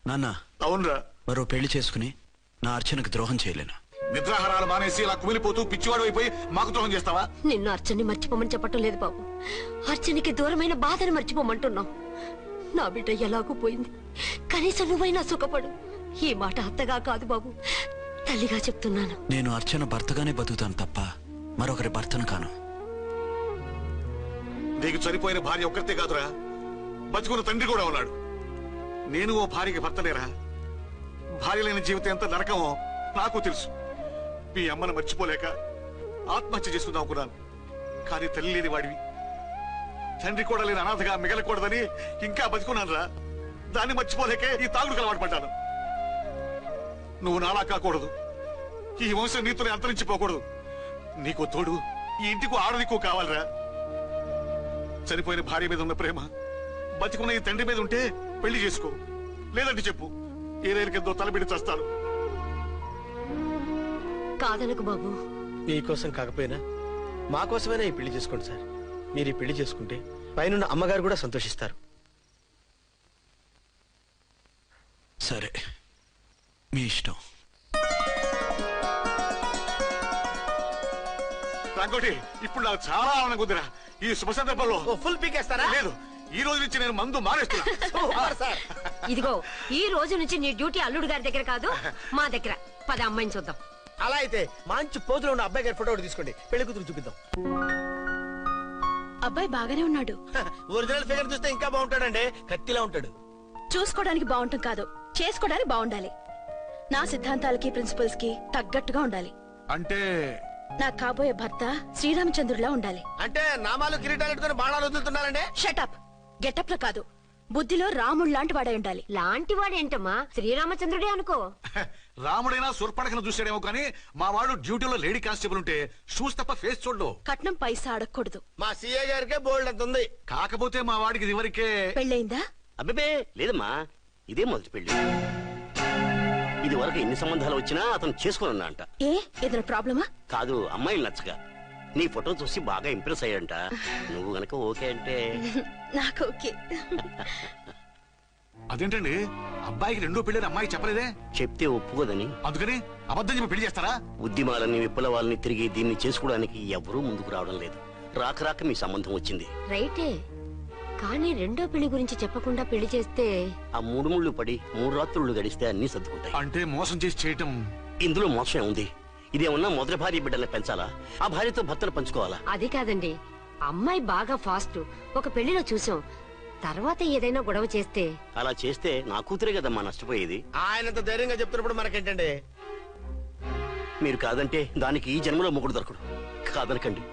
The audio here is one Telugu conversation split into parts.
నాన్న అవునరా మరో పెళ్లి చేసుకుని నా అర్చనకు ద్రోహం చేయలేను. నిద్రాహారాలు మానేసి ఇలా కుమిలిపోతూ పిచ్చివాడు అయిపోయి మాకు ద్రోహం చేస్తావా? నిన్ను అర్చన్ని మర్చిపోమని చెప్పటం లేదు బాబు. అర్చనికి దూరమైన బాధను మర్చిపోమంటున్నావు. నా బిడ్డ ఎలాగూ పోయింది, కనీసం నువ్వైనా సుఖపడు. ఈ మాట అత్తగా కాదు బాబు, తల్లిగా చెప్తున్నాను. నేను అర్చన భర్తగానే బతుకుతాను తప్ప మరొకరి భర్తను కాను. నీకు చనిపోయిన భార్య ఒక్కరితే కాదురా, బతుకున్న తండ్రి కూడా ఉన్నాడు. నేను ఓ భార్యకి భర్తనేరా. భార్య లేని జీవితం ఎంత నరకమో నాకు తెలుసు. మీ అమ్మను మర్చిపోలేక ఆత్మహత్య చేసుకుందాం అనుకున్నాను. కానీ తల్లి లేని వాడివి, తండ్రి కూడా లేని అనాథగా మిగలకూడదని ఇంకా బతుకున్నాను రా. దాన్ని మర్చిపోలేకే ఈ తాగుడుకు అలవాటు పడ్డాను. నువ్వు నాలా కాకూడదు, ఈ వంశం నీతోనే అంతరించిపోకూడదు. నీకు తోడు ఈ ఇంటికి ఆడదికు కావాలిరా. చనిపోయిన భార్య మీద ఉన్న ప్రేమ బతికున్న ఈ తండ్రి మీద ఉంటే పెళ్లి చేసుకో, లేదంటే చెప్పు, ఏ రైలుకెందో తలబిడి చేస్తాను. కాదనకు బాబు. మీకోసం కాకపోయినా మా కోసమైనా ఈ పెళ్లి చేసుకోండి సార్. మీరు ఈ పెళ్లి చేసుకుంటే పైన అమ్మగారు కూడా సంతోషిస్తారు. సరే, మీ ఇష్టం. రాంకోటి, ఇప్పుడు నాకు చాలా ఆనందంగా ఉందిరా. ఈ శుభ సందర్భంలో ఫుల్ పీకేస్తారా? లేదు, ఈ రోజు నుంచి నేను మందు మానేస్తున్నా. ఇదిగో, ఈ రోజు నుంచి నీ డ్యూటీ అల్లుడు గారి దగ్గర కాదు, మా దగ్గర. పద అమ్మాయిని చూద్దాం. అలా అయితే మంచి పోజులో ఉన్న అబ్బాయి గారి ఫోటో ఒకటి తీసుకోండి, పెళ్లి కూతురు చూపిద్దాం. అబ్బాయి బాగానే ఉన్నాడు. ఒరిజినల్ ఫిగర్ చూస్తే ఇంకా బాగుంటాడండి, కత్తిలా ఉంటాడు. చూసుకోవడానికి బాగుంటాం కాదు, చేసుకోవడానికి బాగుండాలి. నా సిద్ధాంతాలకి ప్రిన్సిపల్స్ కి తగ్గట్టుగా ఉండాలి. అంటే నా కాబోయే భర్త శ్రీరామచంద్రులా ఉండాలి. అంటే నామాలు కిరీటాలు పెట్టుకుని బాణాలు వదులుతున్నారండి. షటప్. గెటప్ లో కాదు, బుద్ధిలో రాముడు లాంటి వాడై ఉండాలి. లాంటి వాడేంటమ్మా, శ్రీరామచంద్రుడే అనుకో. రాముడైనా సూర్పడకను చూసాడేమో కానీ మా వాడు డ్యూటీలో లేడీ కానిస్టేబుల్ ఉంటే షూస్ తప్ప ఫేస్ చూడడు. కట్నం పైసా అడగకూడదు. మా సీఏ గారికే బోల్డ్ అంత ఉంది. కాకపోతే మా వాడికి ఇదివరకే పెళ్ళయిందా? అబ్బే లేదమ్మా, ఇదే మొదటి పెళ్లి. ఇది వరకు ఎన్ని సంబంధాలు వచ్చినా అతను చేసుకోనున్నా అంట. ఏ ఏదైనా ప్రాబ్లమా? కాదు, అమ్మాయిలు నచ్చగా నీ ఫోటో చూసి బాగా ఇంప్రెస్ అయ్యంట. నువ్వు గనక ఓకే అంటే నాకు ఓకే. అదేంటండి, అబ్బాయికి రెండో పెళ్లి అమ్మాయి చెప్పలేదే? చెప్తే ఒప్పుకోదని. అందుకని అబద్ధం చెప్పి పెళ్లి చేస్తారా? ఉద్యమాలని విప్లవాలని తిరిగి దీన్ని చేసుకోవడానికి ఎవరూ ముందుకు రావడం లేదు. రాక రాక మీ సంబంధం వచ్చింది. రైటే, కానీ రెండో పెళ్లి గురించి చెప్పకుండా పెళ్లి చేస్తే ఆ మూడు ముళ్ళు పడి 3 రాత్రులు గడిస్తే అన్ని సర్దుకుంటాయి. అంటే మోసం చేసి చేయటం. ఇందులో మోసం ఉంది. ఇదేమన్నా మొదటి భార్య బిడ్డల్ని పెంచాలా, ఆ భార్యతో భర్తను పంచుకోవాలా? అది కాదండి, అమ్మాయి బాగా ఫాస్ట్. ఒక పెళ్లిలో చూసాం, తర్వాత ఏదైనా గొడవ చేస్తే. అలా చేస్తే నా కూతురే కదమ్మా నష్టపోయేది. ఆయనంత ధైర్యంగా చెప్తున్నప్పుడు మనకేంటండి? మీరు కాదంటే దానికి ఈ జన్మలో మొగుడు దొరకడు. కాదనకండి.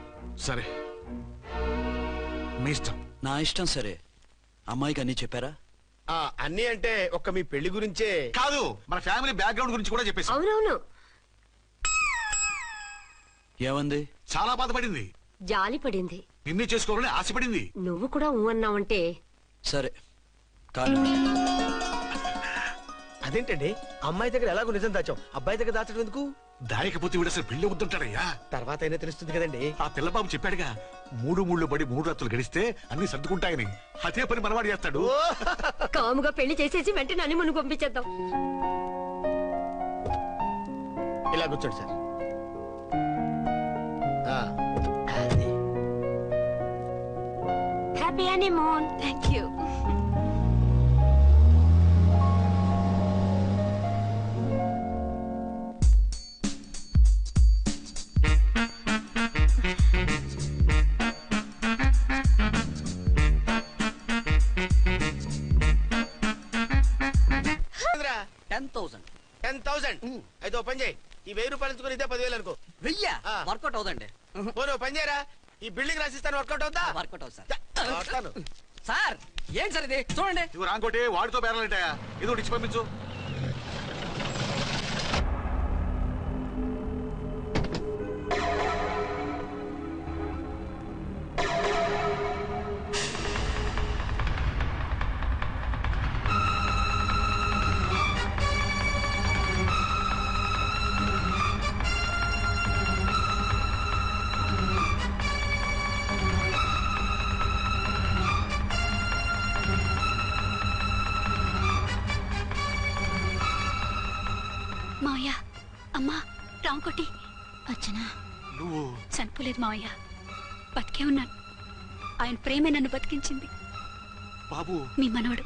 సరే, మీ ఇష్టం. నా ఇష్టం. సరే, అమ్మాయికి అన్ని చెప్పారా? అన్ని అంటే ఒక్క మీ పెళ్లి గురించే కాదు, మన ఫ్యామిలీ బ్యాక్గ్రౌండ్ గురించి కూడా చెప్పేసి. అవునవును. ఏమంది? చాలా బాధపడింది, జాలి పడింది, నిన్నే చేసుకోవాలని ఆశపడింది. నువ్వు కూడా ఊ అన్నావంటే. సరే కాదు. అదేంటండి, అమ్మాయి దగ్గర ఎలాగో నిజం దాచాం, అబ్బాయి దగ్గర దాచడం ఎందుకు? దాయకపోతే వీడు అసలు పెళ్లి వద్దుంటాడయ్యా. తర్వాత అయినా తెలుస్తుంది కదండి. ఆ పిల్లబాబు చెప్పాడుగా, 3 ముళ్ళు పడి 3 రాత్రులు గడిస్తే అన్ని సర్దుకుంటాయని. అదే పని మనవాడు చేస్తాడు. కాముగా పెళ్లి చేసేసి వెంటనే అని మును పంపించేద్దాం. ఇలా కూర్చోండి sir. Happy honeymoon. Thank you. అయితే ఓ పని చేయి, ఈ 1000 రూపాయలు ఇచ్చుకుని ఇదే 10,000 అనుకో. 1000 వర్కౌట్ అవుదండి. పోను పని చేయరా, ఈ బిల్డింగ్ రాసిస్తాను. వర్కౌట్ అవుతా? వర్కౌట్ అవుతుంది సార్. సార్ ఏంటి సార్ ఇది, చూడండి. నువ్వు రాంకోటి వాడితో బేరాలంటాయా? ఇది ఒకటి ఇచ్చి పంపించు. మావయ్య అమ్మా రాంకోటి అచ్చనా నువ్వు చనిపోలేదు మావయ్య, బతికే ఉన్నాను. ఆయన ప్రేమే నన్ను బతికించింది. బాబు మీ మనవడు.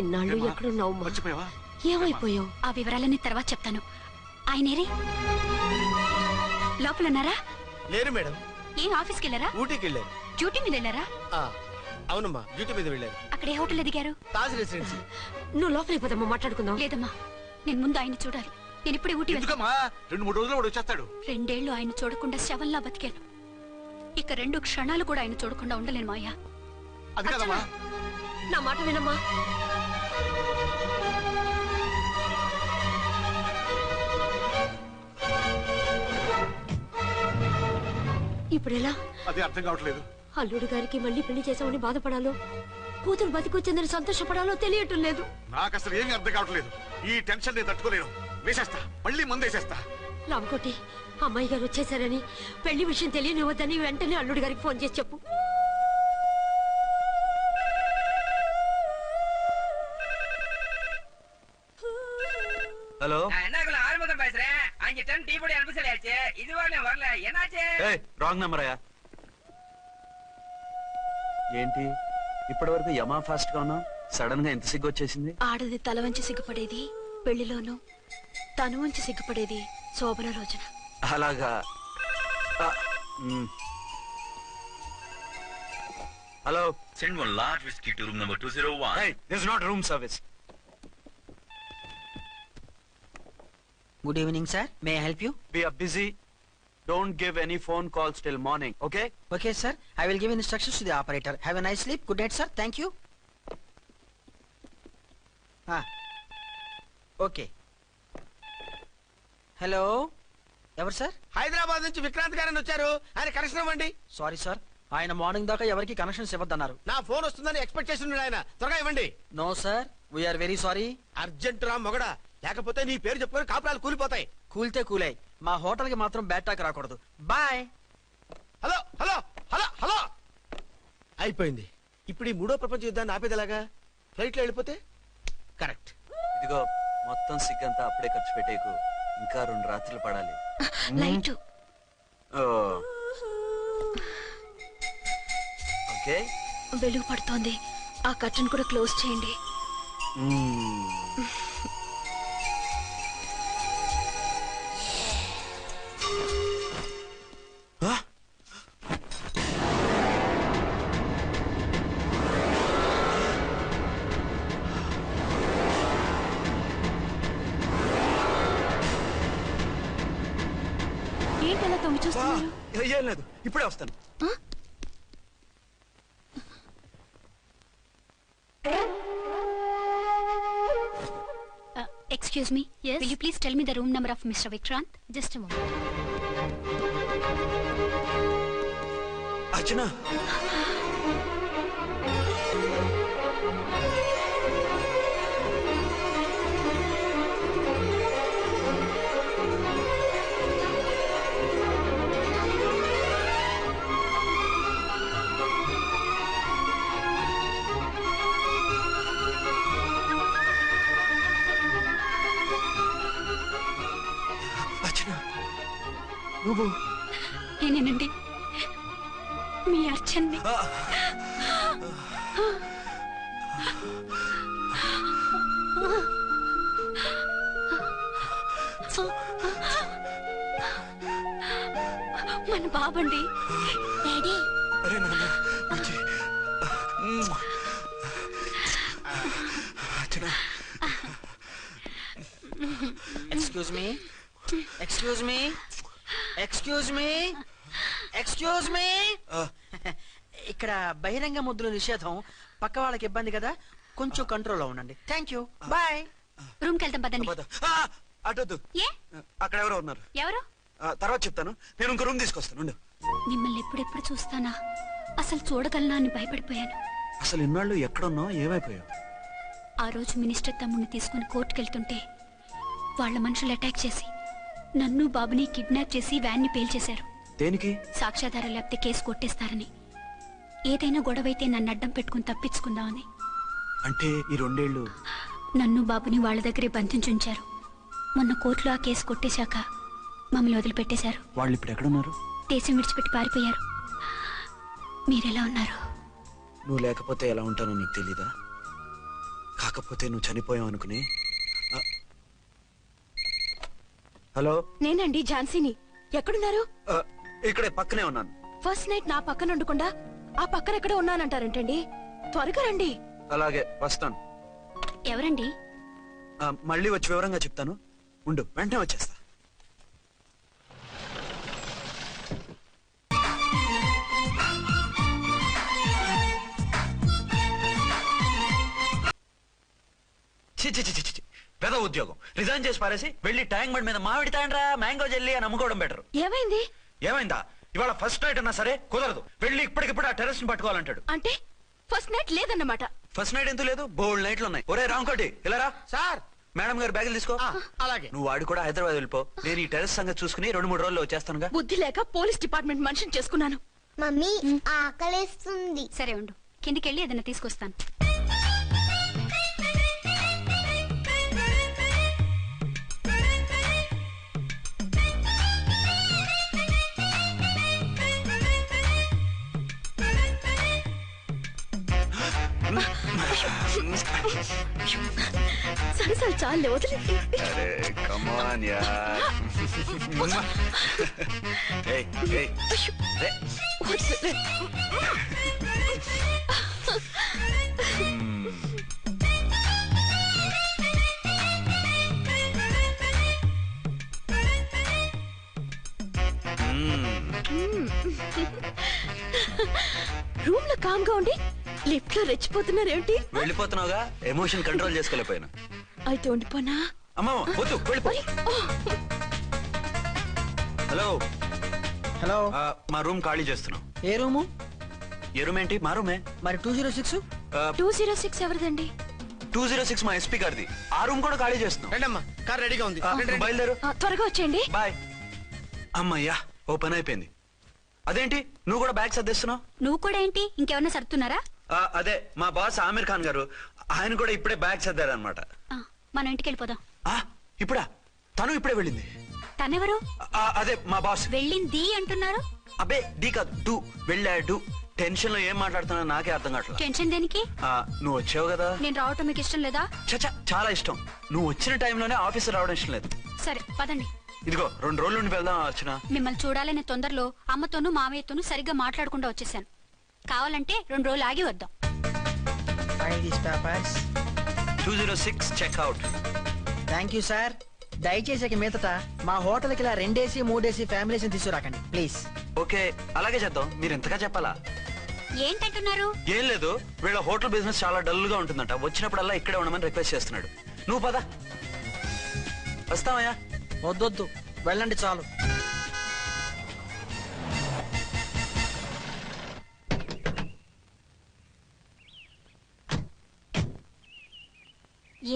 ఎన్నాళ్ళు ఎక్కడున్నావు? మర్చిపోయావా? ఏమైపోయావు? ఆ వివరాలన్నీ తర్వాత చెప్తాను. ఆయనేరి లోపల ఉన్నారా? లేరు మేడం. ఏం ఆఫీస్కి వెళ్ళారా? ఊటీకి వెళ్ళారు. డ్యూటీ మీద వెళ్ళారా? అవునమ్మా, డ్యూటీ మీద వెళ్ళారు. అక్కడ ఏ హోటల్ ఎదిగారు? తాజ్ రెసిడెన్సీ. నువ్వు లోపలికి పోదమ్మా, మాట్లాడుకుందాం. లేదమ్మా, నేను ముందు ఆయన చూడాలి. నేను ఇప్పుడే ఊటీ వెళ్తాను. 2-3 రోజులు వాడు వచ్చేస్తాడు. 2 ఏళ్లు ఆయన చూడకుండా శవంలా బతికాను. ఇక 2 క్షణాలు కూడా ఆయన చూడకుండా ఉండలేను మాయా. అది కాదమ్మా, నా మాట వినమ్మా. ఇప్పుడెలా? అది అర్థం కావట్లేదు. అల్లుడు గారికి మళ్ళీ పెళ్లి చేసామని బాధపడాలో, కూతురు బతికొచ్చిందని సంతోషపడాలో తెలియటం లేదు. నాకు అసలు ఏమీ అర్థం కావట్లేదు. ఈ టెన్షన్ నేను తట్టుకోలేను. వేసేస్తా, మళ్ళీ మందేసేస్తా. రామకోటి, అమ్మాయి గారు వచ్చేసారని, పెళ్లి విషయం తెలియనివ్వద్దని వెంటనే అల్లుడు గారికి ఫోన్ చేసి చెప్పు. ஹலோ என்னக்குள்ள ஆரம்பம் பேசுறேன். அங்க டன் டீ பொடி அனுப்ப சொல்லியாச்சு. இது வரல என்னாச்சு? రాంగ్ నెంబర్ అయ్యా. ఏంటి ఇప్పటి వరకు యమా ఫాస్ట్ గా ఉన్నావు, సడన్ గా ఎంత సిగ్గు వచ్చేసింది? ఆడది తల వంచి సిగ్గుపడేది పెళ్లిలోను, తను వంచి సిగ్గుపడేది శోభన రోజున. అలాగా. Hello, Send one large whiskey to room number 201. hey, this is not room service. Good evening, sir. May I help you? We are busy. Don't give any phone calls till morning, okay? Okay, sir. I will give instructions to the operator. Have a nice sleep. Good night, sir. Thank you. Okay. Hello. ఎవరు సార్? హైదరాబాద్ నుంచి విక్రాంత్ గారని వచ్చారు. ఆయన కనెక్షన్ ఇవ్వండి. సారీ సార్, ఆయన మార్నింగ్ దాకా ఎవరికి కనెక్షన్స్ ఇవ్వద్దన్నారు. నా ఫోన్ వస్తుందని ఎక్స్పెక్ట్ చేసి ఉన్నాడు ఆయన. త్వరగా ఇవ్వండి. No sir, we are very sorry. Urgent రా మొగడా, లేకపోతే నీ పేరు చెప్పుకొని కాపురాలు కూలిపోతాయి. కూల్తే కూలాయి, మా హోటల్ కి మాత్రం బ్యాడ్ టాక్ రాకూడదు. Bye. Hello hello hello hello. అయిపోయింది. ఇప్పుడు ఈ 3వ ప్రపంచ యుద్ధాన్ని ఆపేదిలాగా? ఫ్లైట్ లో వెళ్ళిపోతే కరెక్ట్. ఇదిగో మొత్తం సిగ్గంతా అప్పుడే ఖర్చు పెట్టేకు, ఇంకా 2 రాత్రులు పడాలి. లైట్ ఓకే, వెలుగు పడుతోంది. ఆ కర్టన్ కూడా క్లోజ్ చేయండి. ఏంటలా తొంగి చూస్తున్నారు? ఏం లేదు, ఇప్పుడే వస్తాను. Excuse me. Yes. Will you please tell me the room number of Mr. Vikrant? Just a moment. Archana, నువ్వు? నేనేనండి, మీ అర్చన్ని. మన బాబండి. డాడీ. అరే నాన్న, excuse me, excuse me, excuse me, excuse me. ఇక్కడ బహిరంగ ముద్దుల నిషేధం, పక్క వాళ్ళకి ఇబ్బంది కదా, కొంచెం కంట్రోల్లో ఉండండి. Thank you, bye. రూమ్ కి వెళ్తాం పదండి. అటొద్దు, ఏ? అక్కడ ఎవరో ఉన్నారు. ఎవరు? తర్వాత చెప్తాను. నేను ఇంకో రూమ్ తీసుకొస్తాను. మిమ్మల్ని ఎప్పుడెప్పుడు చూస్తానా, అసలు చూడగలనా అని భయపడిపోయాను. అసలు ఇన్నాళ్ళు ఎక్కడున్నావు, ఏమైపోయావు? ఆ రోజు మినిస్టర్ తమ్ముడిని తీసుకుని కోర్టుకెళ్తుంటే వాళ్ళ మనుషులు అటాక్ చేసి నన్ను బాబుని కిడ్నాప్ చేసి వ్యాన్ ని పేల్చేశారు. దేనికి? సాక్ష్యాధారాలు లేకపోతే కేసు కొట్టేస్తారని. ఏదైనా గొడవైతే నన్ను అడ్డం పెట్టుకుని తప్పించుకుందామని. అంటే ఈ 2 ఏళ్ళు నన్ను బాబుని వాళ్ళ దగ్గరే బంధించుంచారు. మొన్న కోర్టులో ఆ కేసు కొట్టేశాక మమ్మల్ని వదిలిపెట్టేశారు. వాళ్ళు ఇప్పుడు ఎక్కడున్నారు? దేశం విడిచిపెట్టి పారిపోయారు. మీరెలా ఉన్నారు? నువ్వు లేకపోతే ఎలా ఉంటానో నీకు తెలీదా? కాకపోతే నువ్వు చనిపోయావు అనుకుని. హలో, నేనండి ఝాన్సీని. ఎక్కడున్నారు? ఇక్కడే పక్కనే ఉన్నాను. ఫస్ట్ నైట్ నా పక్కన ఉండకుండా ఆ పక్కన ఎక్కడ ఉన్నానంటారంటండి. త్వరగా రండి. అలాగే వస్తాను. ఎవరండి? మళ్ళీ వచ్చి వివరంగా చెప్తాను. ఉండు, వెంటనే వచ్చేస్తా. పెద్ద ఉద్యోగం రిజైన్ చేసి పారేసి వెళ్ళి ట్యాంక్ బండ్ మీద మామిడి తాండ్రా మ్యాంగో జెల్లీ అని అమ్ముకోవడం బెటర్. ఏమైంది? ఏమైందా? ఇవాళ ఫస్ట్ నైట్ అన్నా సరే కుదరదు. వెళ్ళి ఇప్పటికిప్పుడు ఆ టెర్రస్ ని పట్టుకోవాలంటాడు. అంటే ఫస్ట్ నైట్ లేదన్నమాట. ఫస్ట్ నైట్ ఎందుకు లేదు? బోల్డ్ నైట్లు ఉన్నాయి. ఒరే రాంకోటి ఇలా రా. సార్. మేడం గారు బ్యాగులు తీసుకో. అలాగే. నువ్వు వాడు కూడా హైదరాబాద్ వెళ్ళిపో. నేను ఈ టెర్రస్ సంగతి చూసుకుని 2-3 రోజుల్లో వచ్చేస్తానుగా. బుద్ధి లేక పోలీస్ డిపార్ట్మెంట్ మనిషిని చేసుకున్నాను. మమ్మీ ఆకలేస్తుంది. సరే ఉండు, కిందికెళ్ళి ఏదైనా తీసుకొస్తాను. సరే సరే చాలే వదిలే. అరే కమాన్ యార్. ఏయ్ ఏయ్ రే. రూమ్ లో కామ్ గా ఉండి లిఫ్ట్ లో రెచ్చిపోతున్నారేంటి? వెళ్ళిపోతున్నావుగా, ఎమోషన్ కంట్రోల్ చేసుకోలేకపోయినా. అయితే ఉండిపోనా? అమ్మా వద్దు, వెళ్ళిపో. Hello hello. మా రూమ్ ఖాళీ చేస్తున్నాం. ఏ రూము? ఏ రూమ్ ఏంటి? మా రూమే. మరి 206? 206 ఎవరిదండి? 206 మా ఎస్పీ గారిది. ఆ రూమ్ కూడా ఖాళీ చేస్తున్నాం. రండమ్మా, కార్ రెడీగా ఉంది. బయలుదేరు. త్వరగా వచ్చేయండి. బాయ్. అమ్మయ్యా, ఓ పని అయిపోయింది. అదేంటి నువ్వు కూడా బ్యాగ్ సర్దేస్తున్నావు? నువ్వు కూడా ఏంటి, ఇంకెవరన్నా సర్దుతున్నారా? అదే మా బాస్ ఆమీర్ ఖాన్ గారు, ఆయన కూడా ఇప్పుడే బ్యాగ్ సర్దారనమాట. మనం ఇంటికి వెళ్ళిపోదాం. ఇప్పుడా? తను ఇప్పుడే వెళ్ళింది. తనెవరు? అదే మా బాస్. వెళ్ళింది అంటున్నారు. అబ్బే డీ కాదు, డూ. వెళ్ళాడు. టెన్షన్ లో ఏం మాట్లాడుతున్నా నాకే అర్థం కావట్లేదు. టెన్షన్ దేనికి? నువ్వు వచ్చావు కదా. నేను రావటం మీకు ఇష్టం లేదా? చచ్చా, చాలా ఇష్టం. నువ్వు వచ్చిన టైంలోనే ఆఫీసర్ రావడం ఇష్టం లేదు. సరే పదండి. ఇదిగో 2 రోజుల నుండి వెళ్దాం వచ్చిన. మిమ్మల్ని చూడాలనే తొందరలో అమ్మతోనూ మామయ్యతోనూ సరిగ్గా మాట్లాడకుండా వచ్చేసాను. కావాలంటే 2 రోజులు ఆగి వద్దాం. 206 చెక్అవుట్. Thank you sir. దయచేసి ఇక మీదట మా హోటల్కి ఇలా 2 AC 3 AC ఫ్యామిలీస్ తీసుకురాకండి ప్లీజ్. ఓకే, అలాగే చేద్దాం. మీరు ఎంతగా చెప్పాలా? ఏంటంటున్నారు? ఏం లేదు, వీళ్ళ హోటల్ బిజినెస్ చాలా డల్ గా ఉంటుందంట. వచ్చినప్పుడల్లా ఇక్కడే ఉండమని రిక్వెస్ట్ చేస్తున్నాడు. నువ్వు పద. వస్తావయ్యా? వద్దొద్దు, వెళ్ళండి చాలు.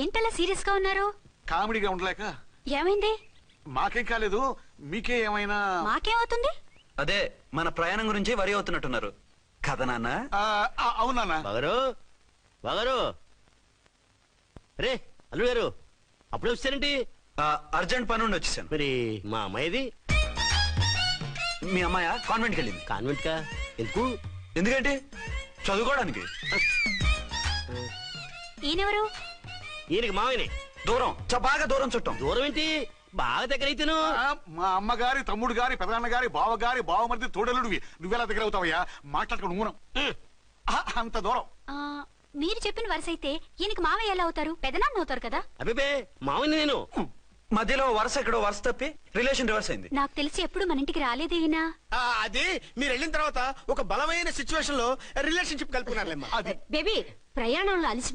ఏంటలా సీరియస్ గా ఉన్నారు? కామెడీగా ఉండలేక. ఏమైంది? మాకేం కాలేదు, మీకే ఏమైనా? మాకేమవుతుంది? అదే మన ప్రయాణం గురించి వరి అవుతున్నట్టున్నారు కదా నాన్న? అవునా బాగారు బాగారు. రే అల్లు గారు, అప్పుడే వచ్చారేంటి? అర్జెంట్ పని ఉండి వచ్చేసాను. మరి మా అమ్మాయిది? మీ అమ్మాయ కాన్వెంట్కి వెళ్ళింది. కాన్వెంట్ కా? ఎందుకు? ఎందుకంటే చదువుకోవడానికి. ఈయనెవరు? ఈయనకి మామయ్యనే. దూరం, బాగా దూరం చుట్టాం. దూరం ఏంటి, బాగా దగ్గర అయితేను. మా అమ్మగారి తమ్ముడు గారి పెదనాన్న గారి బావగారి బావమరిది తోడలుడివి. నువ్వెలా దగ్గర అవుతావయ్యా? మాట్లాడుకుని ఊనం. అంత దూరం. మీరు చెప్పిన వరుస అయితే ఈయనకి మామయ్య ఎలా అవుతారు? పెదనాన్న అవుతారు కదా. అబ్బే మామయ్య నేను. మధ్యలో వరుస ఎక్కడో వరుస తప్పి రిలేషన్ రివర్స్ అయింది. నాకు తెలిసి ఎప్పుడు మన ఇంటికి రాలేదు ఈయన. అది మీరు వెళ్ళిన తర్వాత ఒక బలమైన సిచ్యువేషన్ లో రిలేషన్షిప్ కలుపుకున్నారులేమ్మా. బేబీ ప్రయాణంలో అలసిపోయి